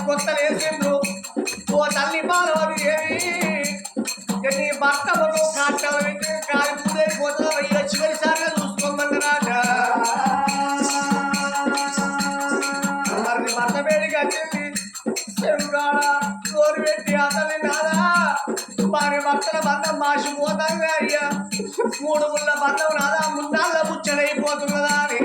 కొత్త వేసిండ్రు ఓ తల్లి బాలవాడు ఏమి నీ భర్త మనం కాటాలు పెట్టి కాలిపోతే ఇలా చివరిసారిగా చూసుకోమన్నారాట మరి భర్త వేడిగా వచ్చింది చెరుగాడ నోరు పెట్టి అతని నాదా భార్య భర్తల బంధం మాసిపోతాను అయ్యా 3 ముళ్ళ బంధం నాదా ముందాళ్ళ ముచ్చడైపోతున్నదా అని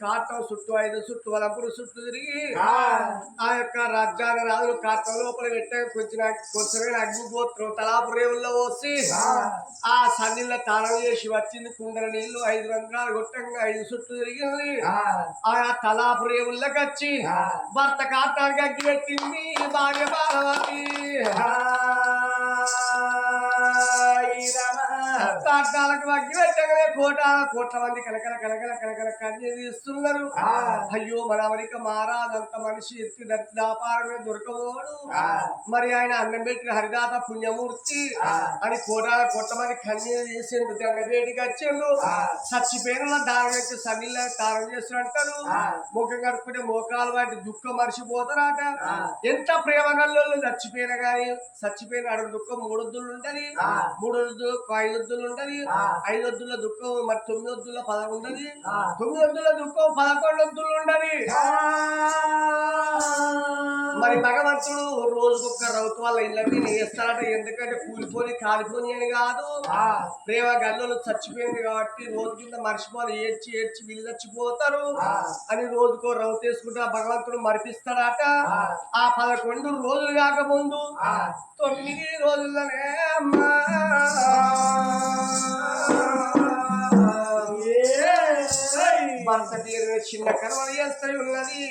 కాటం చుట్టూ 5 చుట్టూ వలంపుడు చుట్టూ తిరిగి ఆ యొక్క రాజ్యాంగ రాజులు కాటం లోపల పెట్టే కొంచెమే అగ్నిపోత్రం తలాపు రేవుల్లో పోసి ఆ సన్నిళ్ళ తాళం చేసి వచ్చింది కుండల నీళ్లు 5 రంధ్రాలు గొట్టంగా 5 చుట్టూ తిరిగింది ఆ తలాపు రేవుల్లోకి వచ్చి భర్త కాటానికి అగ్గి పెట్టింది భార్య బాలవతి కాటాలకు అగ్గి పెట్టగానే కోట్ల మంది కలకల కన్య తీస్తున్నారు అయ్యో మన అమెరిక మారాదంత మనిషి ఎత్తి దత్తి దాపారమే దొరకబోడు మరి ఆయన అన్నం పెట్టిన హరిదాత పుణ్యమూర్తి అని కోట్ల మంది కన్య తీసేందుకు గంగవేడికి వచ్చిండు చచ్చిపోయిన దానం పెట్టి సన్నిళ్ళ దానం చేస్తున్నట్టారు ముఖం కడుపుకుంటే మోకాలు వాటి దుఃఖం మర్చిపోతారట ఎంత ప్రేమ గల్లోళ్ళు చచ్చిపోయినా గానీ చచ్చిపోయిన అడుగు దుఃఖం 3 వద్దులు ఉంటది 3 వద్దు 5 వద్దులు ఉంటది 5 వద్దుల దుఃఖం మరి 9 వద్దుల 11 ఉంటది 9 వద్దుల దుఃఖం 11 వద్దులు ఉంటది మరి భగవంతుడు రోజుకొక్క రౌతు వాళ్ళ ఇళ్ళకి వేస్తారట ఎందుకంటే కూలిపోని కాలిపోని అని కాదు ప్రేమ గల్లోళ్ళు చచ్చిపోయింది కాబట్టి రోజు కింద మర్చిపోవాలి ఏడ్చి వీళ్ళు చచ్చిపోతారు అని రోజుకో రౌతు వేసుకుంటే భగవంతుడు మరిపిస్తాడట ఆ 11 రోజులు కాకముందు 9 రోజుల్లోనే అమ్మా భర్త తీరిన చిన్న కర్మలు చేస్తూ ఉన్నది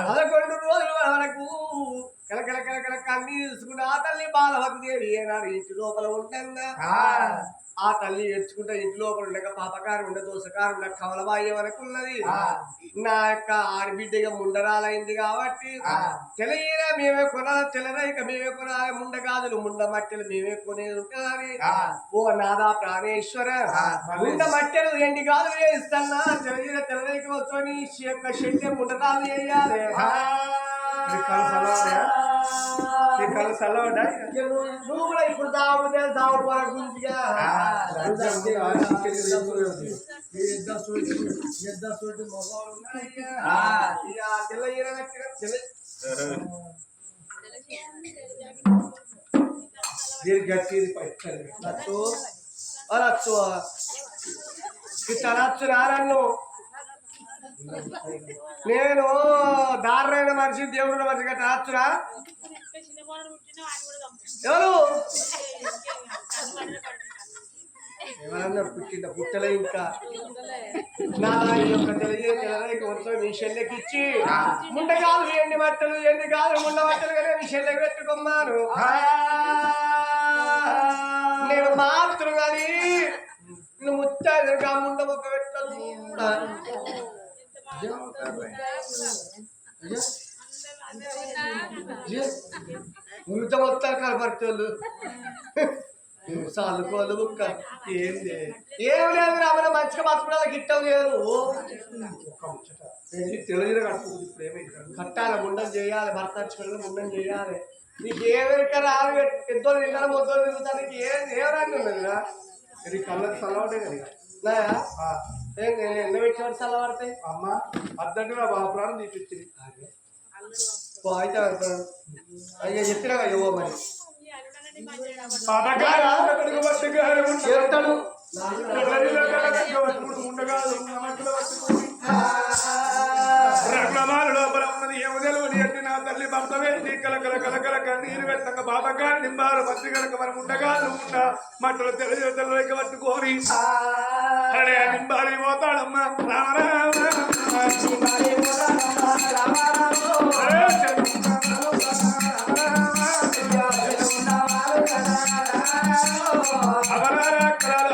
11 రోజుల వరకు కలకల కన్నీ తీసుకుంటే ఆ తల్లి బాలవతి దేవి ఏనాడు ఇంటి లోపల ఉంటుందా ఆ తల్లి ఏడ్చుకుంటే ఇంటి లోపల ఉండక పాపకారు ఉండ దోసకారు ఉండ కమలబాయి వరకు ఉన్నది నా యొక్క ఆడబిడ్డగా ముండరాలైంది కాబట్టి తెలయిన మేమే కొనాలి తెలరైక మేమే కొనాలి ముండగాదులు ముండ మట్టెలు మేమే కొనేది ఉంటుందని ఓ నాదా ప్రాణేశ్వర ముండ మట్టెలు ఎండి గాదులు వేయిస్తానా తెలరైక వచ్చి యొక్క శక్తి ముండరాలు వేయాలి నువ్వు కూడా ఇప్పుడు దావుడు వరకు గురించిగా తనచ్చు రారన్ను నేను దారుణమైన మనిషి దేవుడు మనిషి గట్రా రాచురా ఎవరు ఎవరన్నారు పుట్టిన పుట్టలే ఇంకా నా యొక్క తెలియక మీ షెల్లెకిచ్చి ముండగాలు ఎండి బట్టలు ఎండి కాదు ముండ బట్టలు కానీ మీ షెల్లెకి పెట్టుకున్నాను నేను మాత్రం కానీ నువ్వు ముచ్చా ముండ మొక్క పెట్టాలి మొత్తాలు కనపడుతోళ్ళు చల్లుకోదు బుక్క ఏంది ఏం లేదు రామని మంచిగా బతుకుడా గిట్టం లేదు తెలియదు కట్టుకుంది ఇప్పుడు ఏమైంది కట్టాలి ముండం చేయాలి భర్త నచ్చుకోవాలి ముండం చేయాలి నీకు ఏమైనా రాదు ఎంతో తింటాను మొత్తం తిరుగుతాను నీకు ఏం రాని ఉన్నదిగా ఇది కళ్ళకి చల్లబట్టే కదా ఎన్న పెట్టినట్టు చల్లబడతాయి అమ్మ అద్దంటే బాగా ప్రాణం తీపిచ్చింది అయితే అయ్యా చెప్పినా ఇవ్వ మరి చెప్తాడు రక్లమాల లోపల ఉన్నది ఏమో తెలియని ఎట్టి నా తల్లి భర్త వేసి కలకల కలకల కన్నీరు పెట్టక బాబగారు నింబారు మంత్రి కనుక మనం ఉండగాదు ఉన్న మట్టలు తెల్లక పట్టుకోని అరే నింబాలి పోతాడమ్మా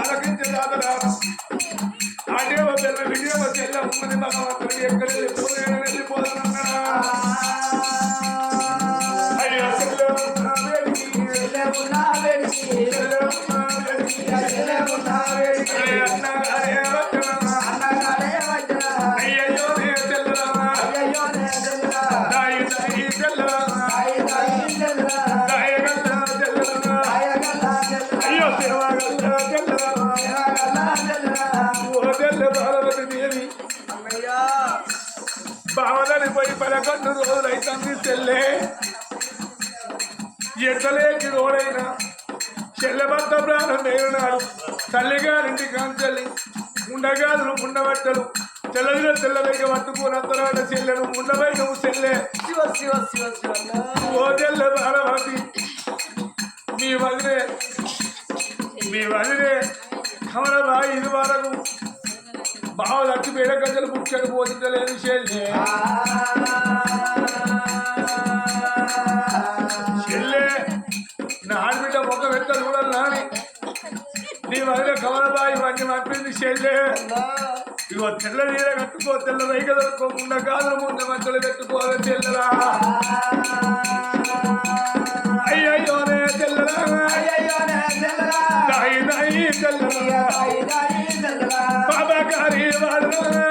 ఆలకించే దాదరా ఆటేవ పిల్ల విజయవ చెల్ల ఉన్నది భగవంతుడు ఎక్కడ వెళ్ళిపోదన్నా అయ్యో బావలని పోయి 11 రోజులు అవుతుంది చెల్లె ఎట్టలేకి రోడైనా చెల్లె భర్త ప్రాణం నేరున్నాడు తల్లిగారింటి కాంచెల్లి ఉండగాదులు ఉండబట్టలు తెల్లగా పట్టుకున్నంతరాట చెల్లెను ఉండబై నువ్వు చెల్లె ఓ చెల్లె బాలవతి మీ వదిలే కమలబాయి ఇది వరకు బావ దక్కి పేడ గంటలు ముఖ్యను పోతుంటలేదు చెల్లె నా ఆడబిడ్డ మొక్క వెత్తలు కూడా నాని నీ వదిలే కమలబాయి వాటిని పంపింది చెల్లె ఇగో తెల్ల నీడ కట్టుకో తెల్ల రైక దొరుకోకుండా కాదులు ముందు మంటలు పెట్టుకోవాలి చెల్లెలా అయ్యయ్యోనే తెల్లరా దాయి తెల్లరా బాబాగారి వాడురా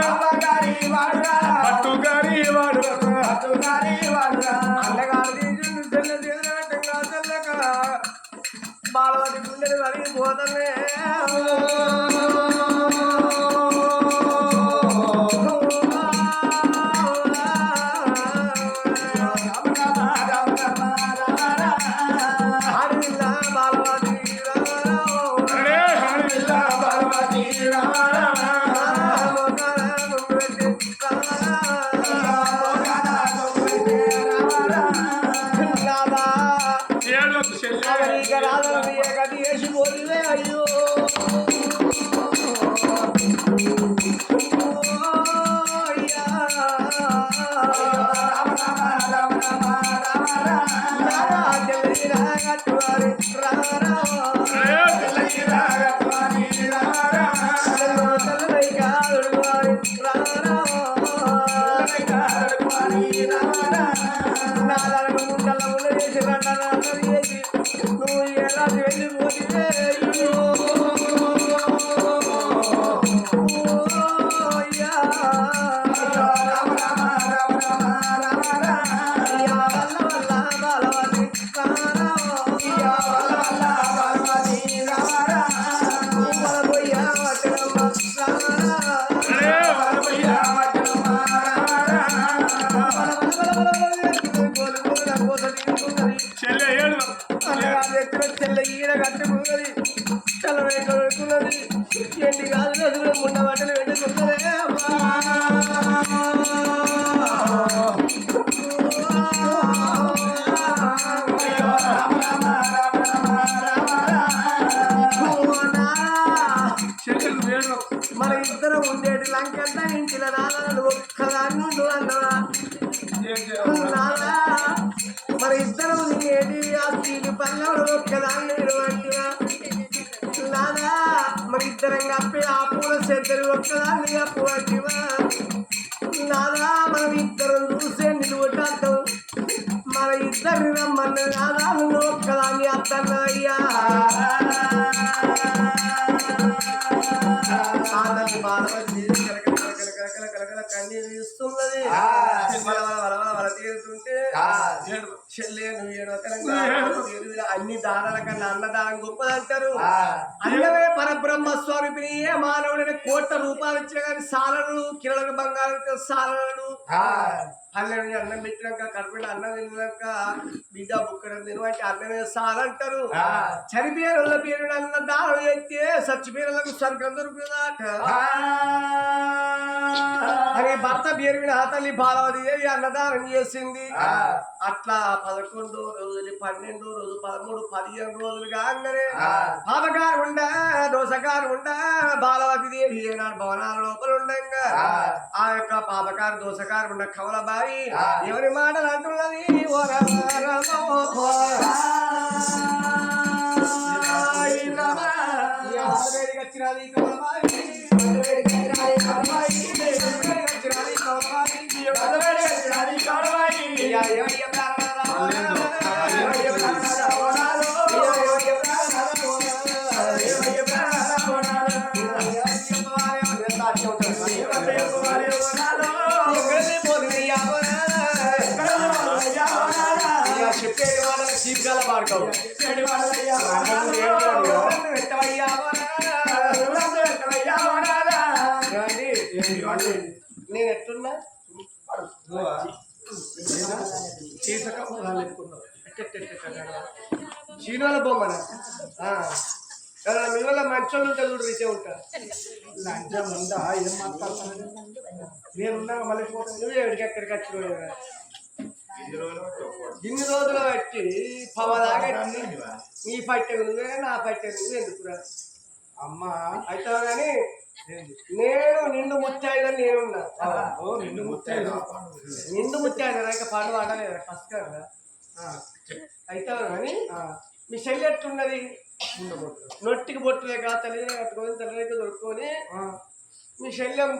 పట్టుగారి వాడురా బాలవతి గుండెలు వరిగిపోతలే అయ్యో నువ్వు ఎలా వెళ్ళిపోతే చెల్ల ఈడ కట్టుకున్నది తెల్లవై కడుకున్నది ఎండి కాదు ముండ బట్టలు పెట్టుకున్నదే మన ఇద్దరం ఉండేటి లంకంతా ఇంటిలో నాన్న ఒక్కదాన్ని ఉండు అన్నవా నానా మన ఇద్దరం ఏంటి ఆ స్త్రీలు పల్లెలు ఒక్కదాన్ని వంటివా నానా మన ఇద్దరం కప్పి ఆ పూల చెద్దరు ఒక్కదాన్ని కప్పు వంటివా నానా మనం ఇద్దరం చూసే నిలువటాం మన ఇద్దరిని రమ్మన్న నానా నువ్వు ఒక్కదాన్ని అత్తన్నయ్యా బాలవతి కలకల కన్నీరు తీస్తున్నది వల తీరుతుంటే చెల్లేను అన్ని దానాల కన్నా అన్నదానం గొప్పదంటారు. అన్నమే పరబ్రహ్మ స్వరూపిణి ఏ మానవుడైన 1 కోట్ల రూపాయలు ఇచ్చిన కానీ సాలడు కిరణకు బంగారు సాలడు. 12 అన్నం పెట్టినాక కడుపులో అన్నం తిన్నాక బిడ్డ బుక్కడం తినవంటే అన్నమే సాలంటారు. చనిపోయిన పేరు అన్న దానం చేస్తే చచ్చిపోయినకు స్వర్గం దొరుకుతుందట. అని భర్త పేరు మీద తల్లి బాలవతి అన్నదానం చేసింది. అట్లా 11 రోజులు 12 రోజులు 13 15 రోజులు కాగానే పాపకారు ఉండ దోషకారు ఉండ బాలవతి దేవి ఏనాడు భవనాల లోపల ఉండగా ఆ యొక్క పాపకారు దోషకారు ఉండ కమలబాయి ఎవరి మాటలు అంటున్నది చెప్పేది వాళ్ళకి శీఘ్రాల పాడుకోవు నేను ఎట్లున్నా చీనాల బొమ్మన మీ వల్ల మంచోళ్ళు ఉంటే చూడు రీచే ఉంటారు. లంచం ఉందా ఏం మాట్లాడుతున్నాను నేనున్నా మళ్ళీ నువ్వు ఎక్కడికి వచ్చిన ఇన్ని రోజులు బట్టి పవదాగా నీ పట్టెలు నువ్వే నా పట్టెలు నువ్వు ఎందుకురా అమ్మ అవుతావు కానీ నేను నిండు ముత్తాయిదని నేనున్నా. నిండు ముత్తాయిదా ఇక పండు ఆడలేదా ఫస్ట్ కదా అవుతావు కానీ మీ శైలి ఎట్లున్నది నొట్టికి బొట్టులేక తల్లిగా కట్టుకొని తల్లిగా దొరుకుకొని మీ శల్యం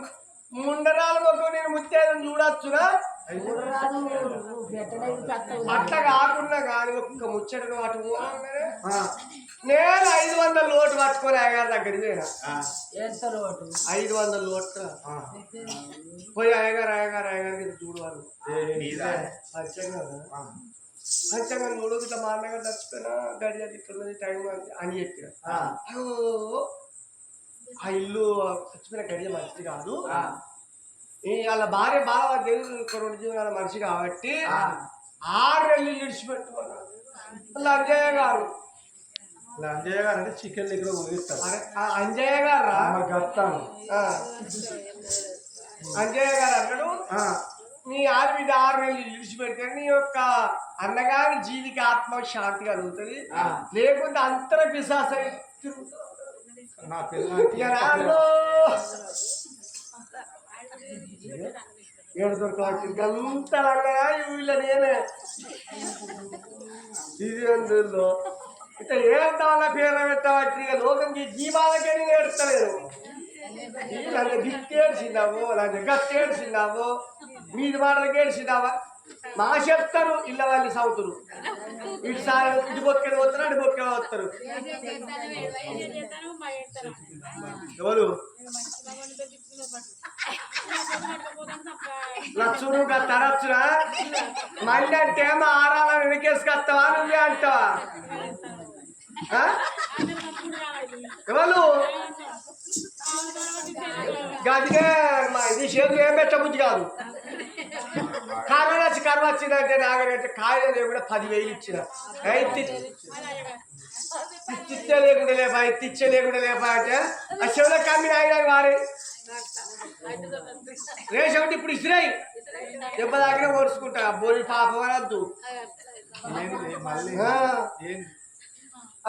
ముండరాలు మొక్క నేను ముత్తాయిదని చూడొచ్చునా అట్లా కాకుండా కానీ ఒక్క ముచ్చటను అటు నేను 500 లోటు పట్టుకొని అయ్యగారి దగ్గరికి పోయినా. 500 లోటు పోయి అయ్యగారికి చూడవాళ్ళు పంచంగా చూడు ఇట్లా మా అన్నగారు చచ్చిపోయినా గడియ ఇట్లున్నది టైం అని చెప్పిన. ఆ ఇల్లు చచ్చిపోయిన గడియ మంచిది కాదు, వాళ్ళ భార్య బాగా దేవుడు 2 జీవనాల మనిషి కాబట్టి 6 నెలలు విడిచిపెట్టుకున్నాడు. అంజయ్య గారు అంటే చికెన్ దగ్గర ఊగిస్తారు. అంజయ్య గారు గత్తాను అంజయ్య గారు అన్నాడు నీ ఆడబిడ్డ 6 నెలలు విడిచిపెడితే నీ యొక్క అన్నగారి జీవికి ఆత్మ శాంతి కలుగుతుంది, లేకుంటే అంతర పిశాస నా పిల్లలు ఏడు దొరకవచ్చు గంతలంగా వీళ్ళ నేనే ఇది అందులో ఇట్లా ఏమంటావా పేరు పెట్టవచ్చు. ఇక లోకంకి జీవాలకే నేను ఏడుస్తలేదు. నన్ను గిట్టేడ్చినావు, నన్ను గట్టేడ్చినావు, మీది మాటలకి ఏడ్చినావా మా చెప్తారు ఇళ్ళ వాళ్ళు సౌతురు ఇటు సార్ ఇటు బొక్కెడు పోతారు అటు బొక్కెడు వస్తారు. ఎవరు లక్షలు తరచురా మళ్ళీ అంటే మా ఆరాలను వెనకేసుకొస్తావా నువ్వే అంటావా? ఎవరు గదిగే మా ఇది చేతులు ఏం పెట్టబుద్ధి కాదు. కర్ర వచ్చిందంటే నాగరంటే కాయలు కూడా 10,000 ఇచ్చిన తిచ్చే లేకుండా లేపా తిచ్చే లేకుండా లేపా అంటే ఆ చెవుల కమ్మిన ఆయన వారే రేషన్ అంటే ఇప్పుడు ఇసిరాయి దెబ్బ దాకా ఓడుచుకుంటా బోరి పాపం అనద్దు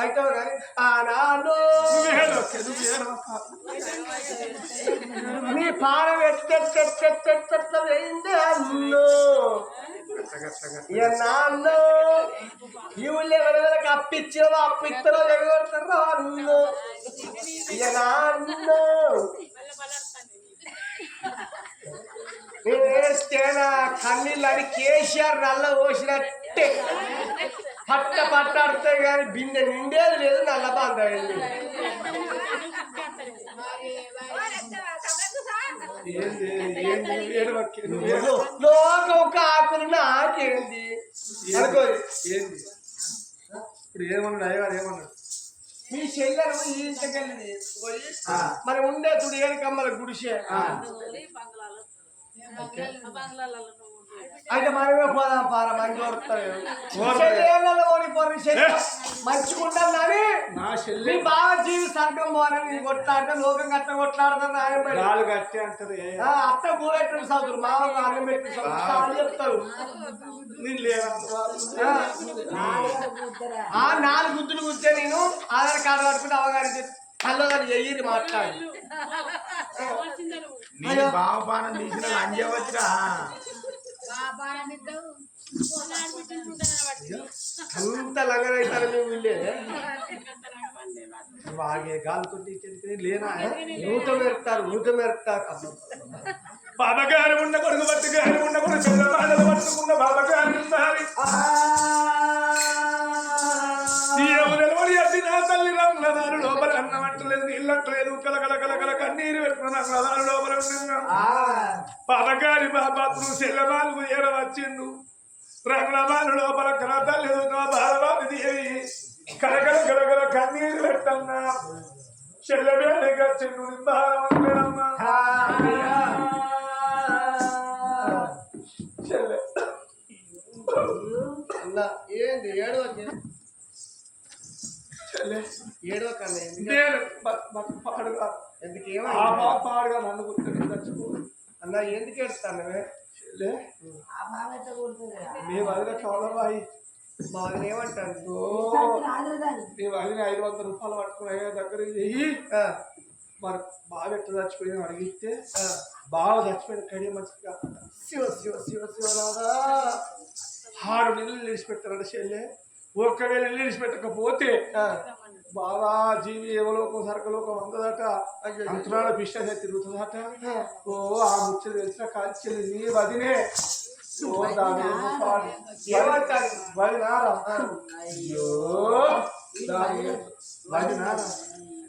అయితే కానీ ఆనాడు నీ పానం ఎట్టెట్టెట్టెట్టెట్టెయింది అన్ను నాన్ను ఈ ఊళ్ళో ఎవరెవరికి అప్పిచ్చావో అప్పిస్తారో ఎగొడతారో అన్ను నాన్ను నేను వేస్తే నా కన్నీళ్ళు అని కేసీఆర్ నల్ల పోసినట్టే పట్టాడుతాయి కానీ బిందె నిండేది లేదు నల్ల బాంధ అయింది. లోకం ఒక ఆకులు నాకేంది అనుకో. ఏంది ఇప్పుడు ఏమన్నాడు అయ్యగారు ఏమన్నాడు? మీ చెల్లెలు ఈ ఇంటికెళ్ళి పోయి మరి ఉండే తుడి ఏడుకమ్మల గుడిసే అయితే మనమే పోదాం పార మంచి మంచిగుంటాను నా చెల్లి బాగా జీవి సర్గం పోవాలని కొట్లాడితే లోకం గట్ట కొట్లాడతారు నాలుగు గట్టి అంటారు. అత్త కూరెట్టిన సౌతులు మామూలు అన్నం పెట్టిన సౌతులు చెప్తారు. ఆ 4 గుద్దులు గుద్దే నేను ఆధార్ కార్డు పట్టుకుంటే అవగాహన కల్లో గారు ఎయ్యి మాట్లాడి బావపానం తీసిన లంజవచ్చురా అంత లంగనైతారు మేము వీళ్ళే బాగే గాలితో లేనా నూత మెరుతారు బాబగారు ఉన్న కొడుకు పట్టుగారు ఉన్న కొడుకు పిల్లవాడలు పట్టుకున్న బాబగారు తల్లి రంగదారు లోపల అన్నమట్టలేదు నీళ్ళట్లేదు కలకల కలకల కన్నీరు పెట్టుకున్న రంగదారు లోపల బాబగారి బాబాను చెల్లెమాలు ఏర వచ్చిండు రంగమాలు లోపల కల తల్లి బాలవాది దేవి కలకల కలకల కన్నీరు పెట్టన్నా చెల్లెవేడిగా చెన్ను నింబాలమ్మా చెల్లె ఏంది ఏడవ కన్నా పాడుగా ఎందుకేమో పాడుగా నన్ను గుర్తు చచ్చిపో అన్న ఎందుకు ఏడుస్తాను చెల్లె మేము అదిగా చౌలబాయి మా వదిన ఏమంటారు మేము అదిని 500 రూపాయలు పట్టుకుని అయ్యే దగ్గర చెయ్యి మరి బాగా ఎట్లా చచ్చిపోయినా అడిగితే బాగా చచ్చిపోయిన కడియ మంచిగా శివ శివ శివ శివనాథా 6 నెలలు నిలిచిపెట్టారట చెల్లె. ఒక్కవేళ నిలిచిపెట్టకపోతే బాగా జీవి ఎవలోకం సరకలోకం అందదట అంతరాల బిష్ట తిరుగుతుందట. ఓ ఆ ముచ్చలు తెలిసిన కాల్చెల్లి నీ వదినే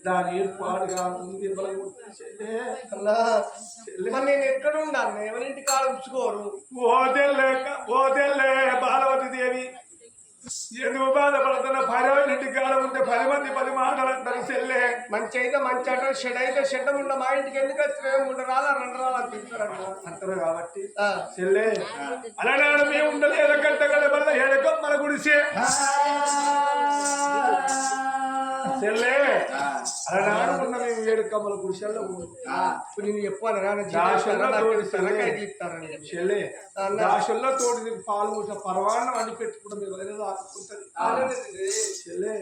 దాని ఏర్పాటుగా నేను ఎక్కడ ఉన్నాను ఎవరింటి కాలు ఉంచుకోరు. ఓదెల్లే బాలవతి దేవి ఎందుకు బాధపడుతున్న 10 ఇంటి కాలం ఉంటే 10 మంది 10 మాటలు అంటారు చెల్లె. మంచి అయితే మంచి అంటారు షెడ్ అయితే షెడ్ ఉండ మా ఇంటికి ఎందుకు వచ్చిన 3 రాళ్ళ 2 రాళ్ళు అంటారు కాబట్టి చెల్లె అలానాడు మేము ఉండదు ఎదగట్టగల వల్ల ఏడకొమ్మల గుడిసే చెల్లె అలానాడుకున్న మేము 7 కమ్మల గుడిసెల్లో ఇప్పుడు నేను చెప్పాను చెల్లె దాశల్లో తోటి పాలు మూసిన పరవాన్నం వండి పెట్టుకుంటాం మీరు ఆదుకుంటుంది చెల్లె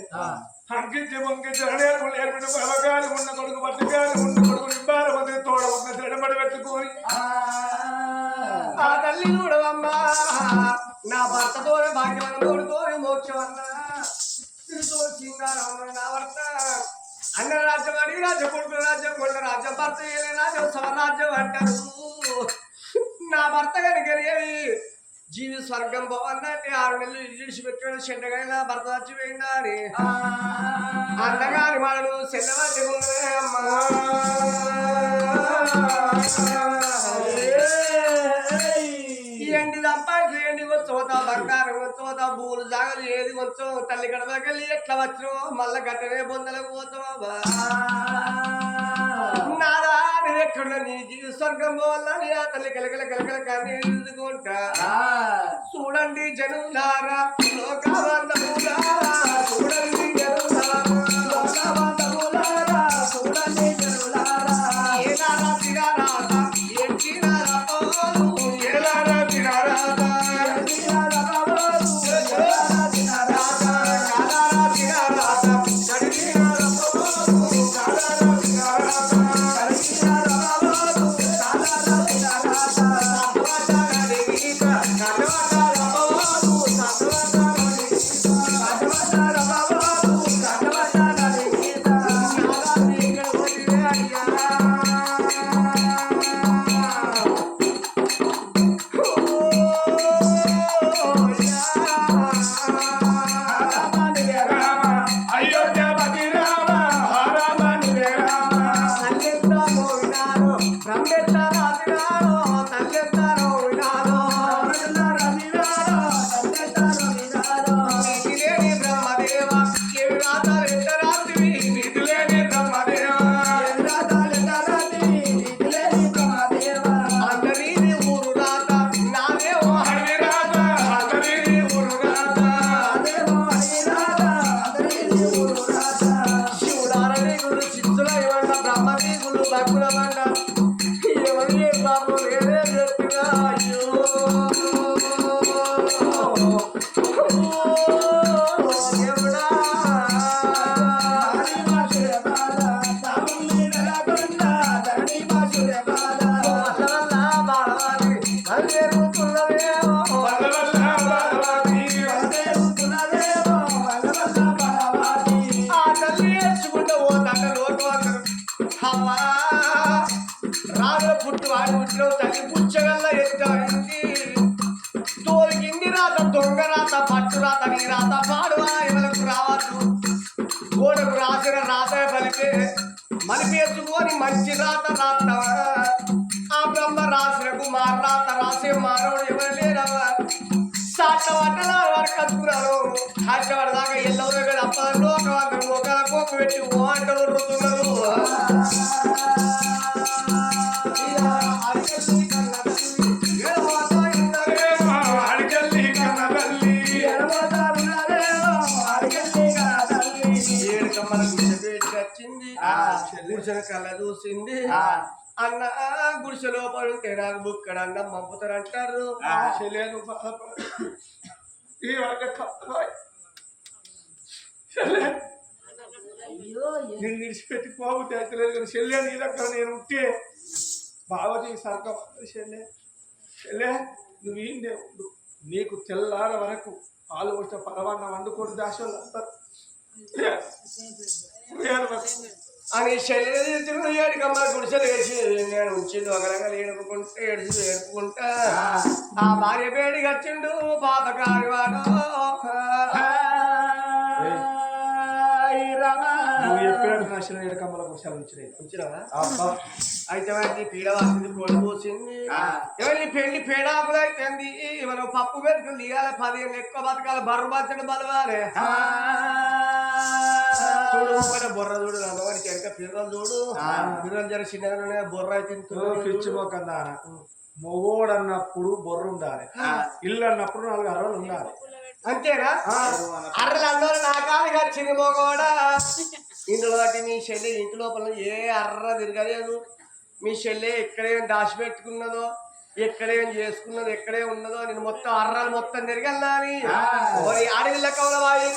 అంకించి వంకించి ఏర్పడిన బాబగారు ఉన్న కొడుకు బతిగారు ఉన్న కొడుకు నింబాల మంది తోడ ఉన్న చెడబడి పెట్టుకొని ఆ తల్లి చూడవమ్మా నా భర్తతో భాగ్యమైన తోడుతో మోక్షమన్నా నా భర్త అన్న రాజ్యం అడిగి రాజ్యం కొడుకు రాజ్యం కొండ రాజ్యం భర్త ఏలే రాజ్యం స్వరాజ్యం అంటారు. నా భర్త కనుక జీవి స్వర్గం పోవన్నట్టు 6 నెలలు విడిచిపెట్టాడు చెడ్డగా నా భర్త చచ్చిపోయిందా అని అన్నగారి మాటలు చెల్లవచ్చి అమ్మా ఎండి సంపాదించి ఎండి వచ్చోతా బంగారం వచ్చోతా భూములు జాగలు ఏది వచ్చో తల్లి గడపకెళ్ళి ఎట్లా వచ్చో మళ్ళా గట్టనే బొందలకు పోతావా నాదా ఎక్కడ నీ జీవి స్వర్గం పోవాలని ఆ తల్లి కలకల కలకల కానీ ఎదుగుంటా చూడండి జనులారా లోకవంతములారా చూడండి జనులారా లోకవంతములారా చూడండి జనులారా ఏనారా తిరారాత ఏంటినారా పోలు ఏలారా తిరారాత ఏంటినారా పోలు ఏలారా తిరారాత కాలారా తిరారాత కడిగినారా పోలు కాలారా తిరారాత కడిగినారా పోలు కాలారా తిరారాత సత్వత కడిగిత కడవత పోలు సత్వత కడిగిత కడవత రతి రామ రామ నువ్వే రామ తల్లెంతారో వినాలో బ్రహ్మెత్తారో తల్లెంతారో వినాలో నీతిలేని బ్రహ్మదేవ ఏమి రాతాలు ఎంత రాత్రి నీతిలేని బ్రహ్మదేవ అందరిది ఊరు రాత నాదేమో హరి రాత అందరి ఊరు రాత శివుడారని గురు సిద్ధుల ఇవ్వండి బ్రహ్మదీగులు భక్తుల బండ ఎవరి బాబు నేనే చెప్పినా అయ్యో దేవుడా వల్ల బాలవాడి అదేరుతున్నదేమో వల్ల వల్ల బాలవాడి ఆ తల్లి ఏడ్చుకుంటూ ఓ తండ్రి లోటు అందరు అమ్మా రాజు పుట్టు వాడి పుట్టిన తల్లి పుచ్చగల్ల ఎత్తాయింది తోలికింది రాత దొంగ రాత పట్టు రాత నీ రాత పాడువా ఎవరికి రావద్దు గోడకు రాసిన రాత పలికే మలిపేసుకొని మంచి రాత రాస్తావా ఆ బ్రహ్మ రాసినకు మారాత రాసే మానవుడు ఎవరు లేరవా సాట వడ్డల వరకు కట్టుకున్నాను కష్టపడి దాకా ఎల్లో దగ్గర అప్పట్లో ఒక వంద మొక్కల కోపు పెట్టి ఓ అంటలు రుతున్నారు అడిగల్లి కన్న తల్లి ఏడు కమ్మల గుడిసె పెట్టి వచ్చింది గుడిసెన కళ్ళ చూసింది అన్న గుడిసె లోపల ఉంటే నాకు బుక్కడ అన్నం పంపుతారంటారు చెల్లెను బాధపడ ఈ వాళ్ళ కప్పాయి చెల్లె నేను విడిచిపెట్టి పోతే తెలియదు కానీ చెల్లె నీ దగ్గర నేను ఉంటే బావతి సర్గం చెల్లె చెల్లె నువ్వు ఏందే ఉండు నీకు తెల్లార వరకు పాలు వచ్చే పరవాన్న వండుకొని దాశలు అంటారు అని శరీరం ఏడు కమ్మల గుడిసెలు వేసి నేను ఉంచిండు ఒకరంగా ఏడుపుకుంటే ఏడుపుకుంటా ఆ భార్య పేడికి వచ్చిండు పాపకారి వాడు నువ్వు ఎప్పుడైనా నాశనం 7 కమ్మల వర్షాలు ఉంచినావా అయితే వాడికి పీడ వాసింది పొడి పోసింది ఎవరి పెళ్లి పేడాకులు అయితేంది మనం పప్పు పెట్టుకుని తీయాలి 10 ఎక్కువ బతకాలి బర్రు బతకడం బలవారే చూడు బొర్ర చూడు అమ్మవారికి వెనక పిల్లలు చూడు పిల్లలు జర చిన్నగా బొర్ర అయితే పిచ్చిపోకన్నా మొగోడు అన్నప్పుడు బొర్ర ఉండాలి ఇల్లు అన్నప్పుడు 4 అరవలు ఉండాలి అంతేనా అర్రలు అందరూ నా కాడికి వచ్చింది మొగోడా ఇందులో బట్టి మీ చెల్లి ఇంటి లోపల ఏ అర్ర తిరగలేదు మీ చెల్లి ఎక్కడేం దాచిపెట్టుకున్నదో ఎక్కడేం చేసుకున్నదో ఎక్కడే ఉన్నదో నేను మొత్తం అర్రలు మొత్తం తిరగల్లా అని అడవిలో కవలబాయి